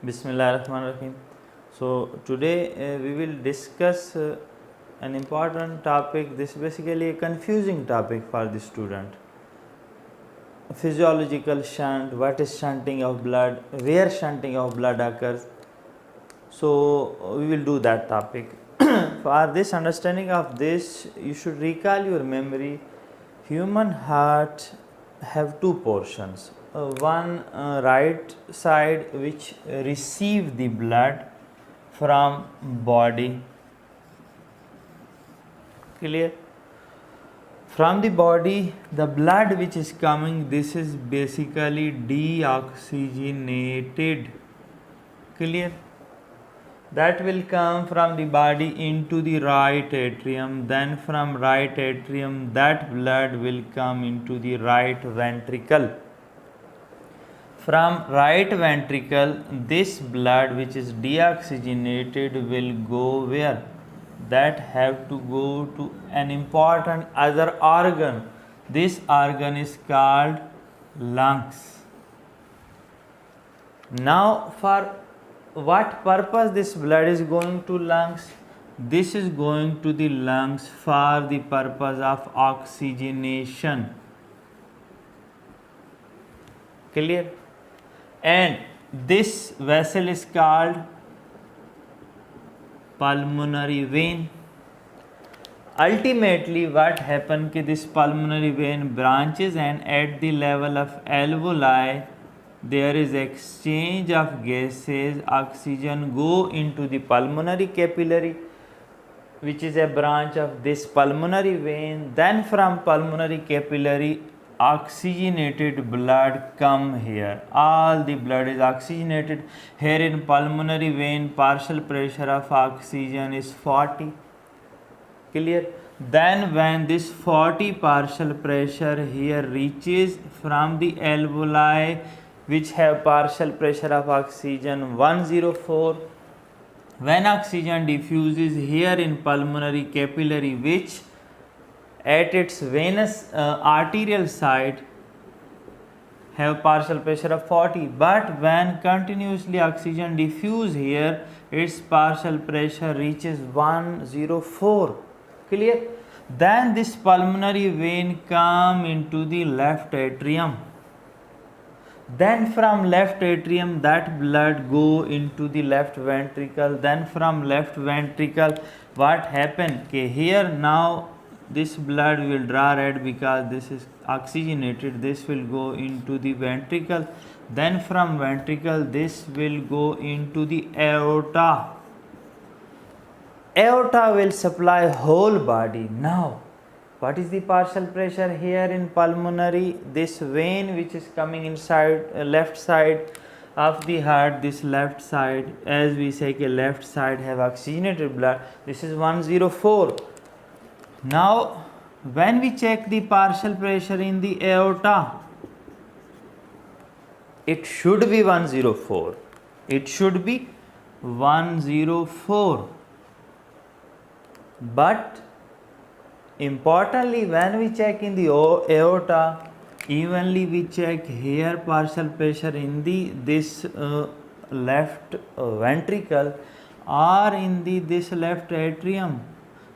Bismillahirrahmanirrahim. So today we will discuss an important topic. This is basically a confusing topic for the student. Physiological shunt, what is shunting of blood, where shunting of blood occurs. So we will do that topic. For this understanding of this, you should recall your memory. Human heart have two portions. One right side which receive the blood from body, clear? From the body, the blood which is coming, this is basically deoxygenated, clear? That will come from the body into the right atrium, then from right atrium that blood will come into the right ventricle. From right ventricle, this blood which is deoxygenated will go where? That have to go to an important other organ. This organ is called lungs. Now for what purpose this blood is going to lungs? This is going to the lungs for the purpose of oxygenation, clear? And this vessel is called pulmonary vein. Ultimately what happens कि this pulmonary vein branches and at the level of alveoli there is exchange of gases. Oxygen go into the pulmonary capillary which is a branch of this pulmonary vein. Then from pulmonary capillary oxygenated blood come here. All the blood is oxygenated. Here in pulmonary vein partial pressure of oxygen is 40, clear? Then when this 40 partial pressure here reaches from the alveoli which have partial pressure of oxygen 104, when oxygen diffuses here in pulmonary capillary which at its venous arterial side have partial pressure of 40, but when continuously oxygen diffuse here its partial pressure reaches 104, clear? Then this pulmonary vein come into the left atrium. Then from left atrium that blood go into the left ventricle. Then from left ventricle what happen? Okay, here now this blood will draw red because this is oxygenated. This will go into the ventricle. Then from ventricle this will go into the aorta. Aorta will supply whole body. Now what is the partial pressure here in pulmonary? This vein which is coming inside left side of the heart, this left side, as we say left side have oxygenated blood, this is 104. Now when we check the partial pressure in the aorta, it should be 104. It should be 104. But importantly, when we check in the aorta, evenly we check here partial pressure in the this left ventricle or in the this left atrium,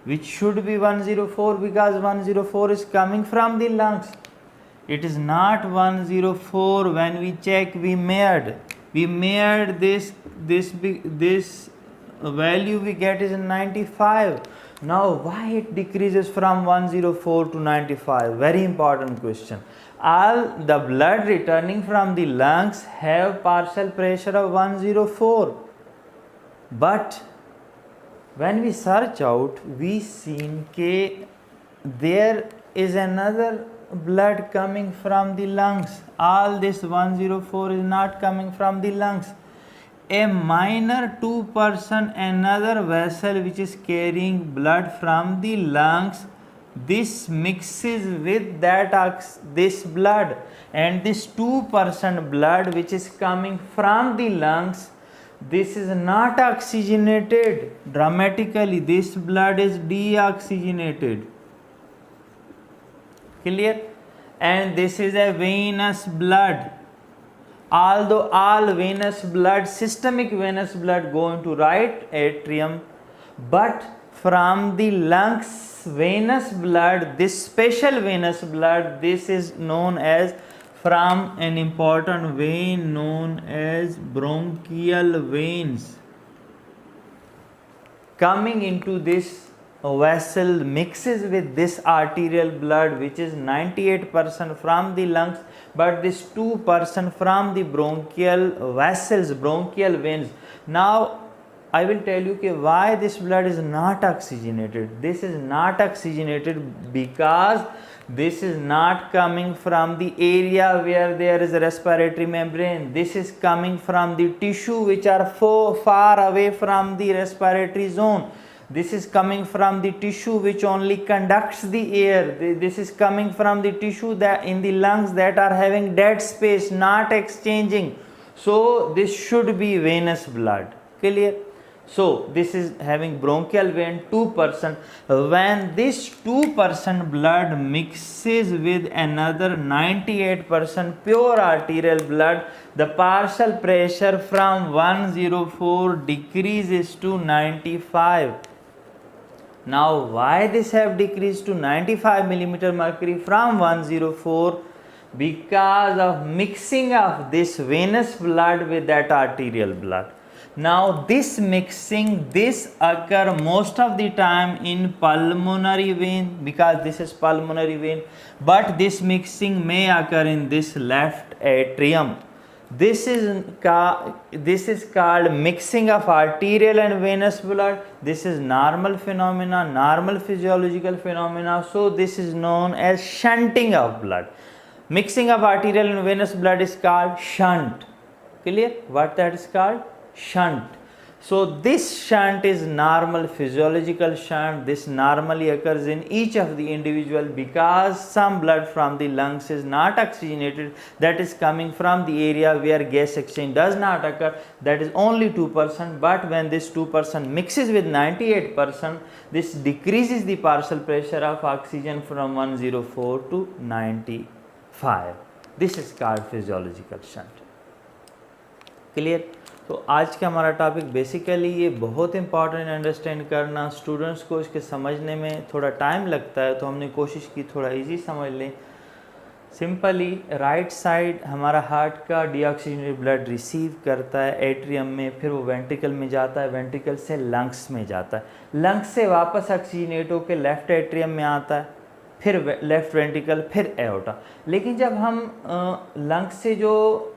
which should be 104 because 104 is coming from the lungs. It is not 104 when we check. We measured this value we get is 95. Now why it decreases from 104 to 95? Very important question. All the blood returning from the lungs have partial pressure of 104, but when we search out we seen that there is another blood coming from the lungs. All this 104 is not coming from the lungs. A minor 2% another vessel which is carrying blood from the lungs, this mixes with this blood, and this 2% blood which is coming from the lungs, this is not oxygenated. Dramatically this blood is deoxygenated, clear? And this is a venous blood. although all venous blood, systemic venous blood go into right atrium, but from the lungs venous blood, this special venous blood, this is known as from an important vein known as bronchial veins, coming into this vessel mixes with this arterial blood, which is 98% from the lungs, but this 2% from the bronchial vessels, bronchial veins. Now I will tell you why this blood is not oxygenated. This is not oxygenated because this is not coming from the area where there is a respiratory membrane. This is coming from the tissue which are far away from the respiratory zone. This is coming from the tissue which only conducts the air. This is coming from the tissue that in the lungs that are having dead space, not exchanging. So this should be venous blood. Clear? So this is having bronchial vein 2%. When this 2% blood mixes with another 98% pure arterial blood, the partial pressure from 104 decreases to 95. Now why this have decreased to 95 millimeter mercury from 104? Because of mixing of this venous blood with that arterial blood. Now this mixing, this occur most of the time in pulmonary vein, because this is pulmonary vein, but this mixing may occur in this left atrium. This is called mixing of arterial and venous blood. This is normal phenomena, normal physiological phenomena. So this is known as shunting of blood. Mixing of arterial and venous blood is called shunt. Clear? What that is called? Shunt. So this shunt is normal physiological shunt. This normally occurs in each of the individual because some blood from the lungs is not oxygenated, that is coming from the area where gas exchange does not occur, that is only 2%, but when this 2% mixes with 98%, this decreases the partial pressure of oxygen from 104 to 95. This is called physiological shunt. Clear? तो आज का हमारा topic basically ये बहुत important understand करना, students को इसके समझने में थोड़ा टाइम लगता है, तो हमने कोशिश की थोड़ा इजी समझ लें। सिंपली राइट साइड हमारा हार्ट का डीऑक्सीजनेटेड ब्लड रिसीव करता है एट्रियम में, फिर वो वेंट्रिकल में जाता है, वेंट्रिकल से लंग्स में जाता है, लंग्स से वापस ऑक्सीजनेट होकर लेफ्ट एट्रियम में आता है, फिर लेफ्ट वेंट्रिकल, फिर एओर्टा। लेकिन जब हम लंग्स से जो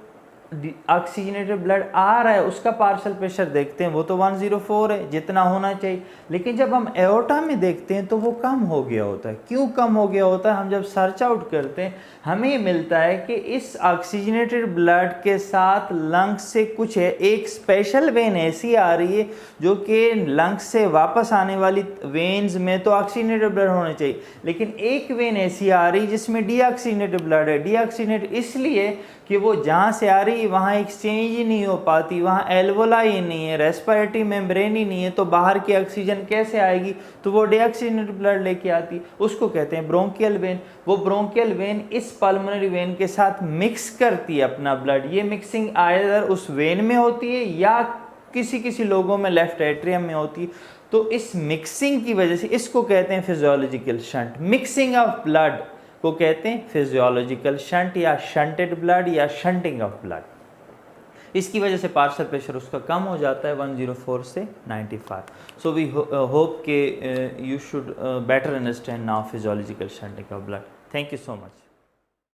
ऑक्सीजनेटेड ब्लड आ रहा है उसका पार्शियल प्रेशर देखते हैं, वो तो 104 है जितना होना चाहिए, लेकिन जब हम एओर्टा में देखते हैं तो वो कम हो गया होता है। क्यों कम हो गया होता है? हम जब सर्च आउट करते हैं हमें मिलता है कि इस ऑक्सीजनेटेड ब्लड के साथ लंग्स से कुछ है, एक स्पेशल वेन ऐसी आ रही है जो कि लंग्स से वापस आने वाली वेन्स में तो ऑक्सीजनेटेड ब्लड होना चाहिए, लेकिन एक वेन ऐसी आ रही जिसमें डीऑक्सीजनेटेड ब्लड है। डीऑक्सीजनेट इसलिए कि वो जहाँ से आ रही वहाँ एक्सचेंज ही नहीं हो पाती, वहाँ एल्वोलाई ही नहीं है, रेस्पिरेटरी मेम्ब्रेन ही नहीं है, तो बाहर की ऑक्सीजन कैसे आएगी? तो वो डीऑक्सीजनेटेड ब्लड लेके आती, उसको कहते हैं ब्रोंकियल वेन। वो ब्रोंकियल वेन इस पल्मोनरी वेन के साथ मिक्स करती है अपना ब्लड। ये मिक्सिंग आइदर उस वेन में होती है या किसी किसी लोगों में लेफ्ट एट्रियम में होती है। तो इस मिक्सिंग की वजह से इसको कहते हैं physiological shunt. Mixing of blood को कहते हैं फिजियोलॉजिकल शंट या शंटेड ब्लड या शंटिंग ऑफ ब्लड। इसकी वजह से पार्शियल प्रेशर उसका कम हो जाता है 104 से 95। सो वी होप के you should better understand now physiological shunting of blood. Thank you so much.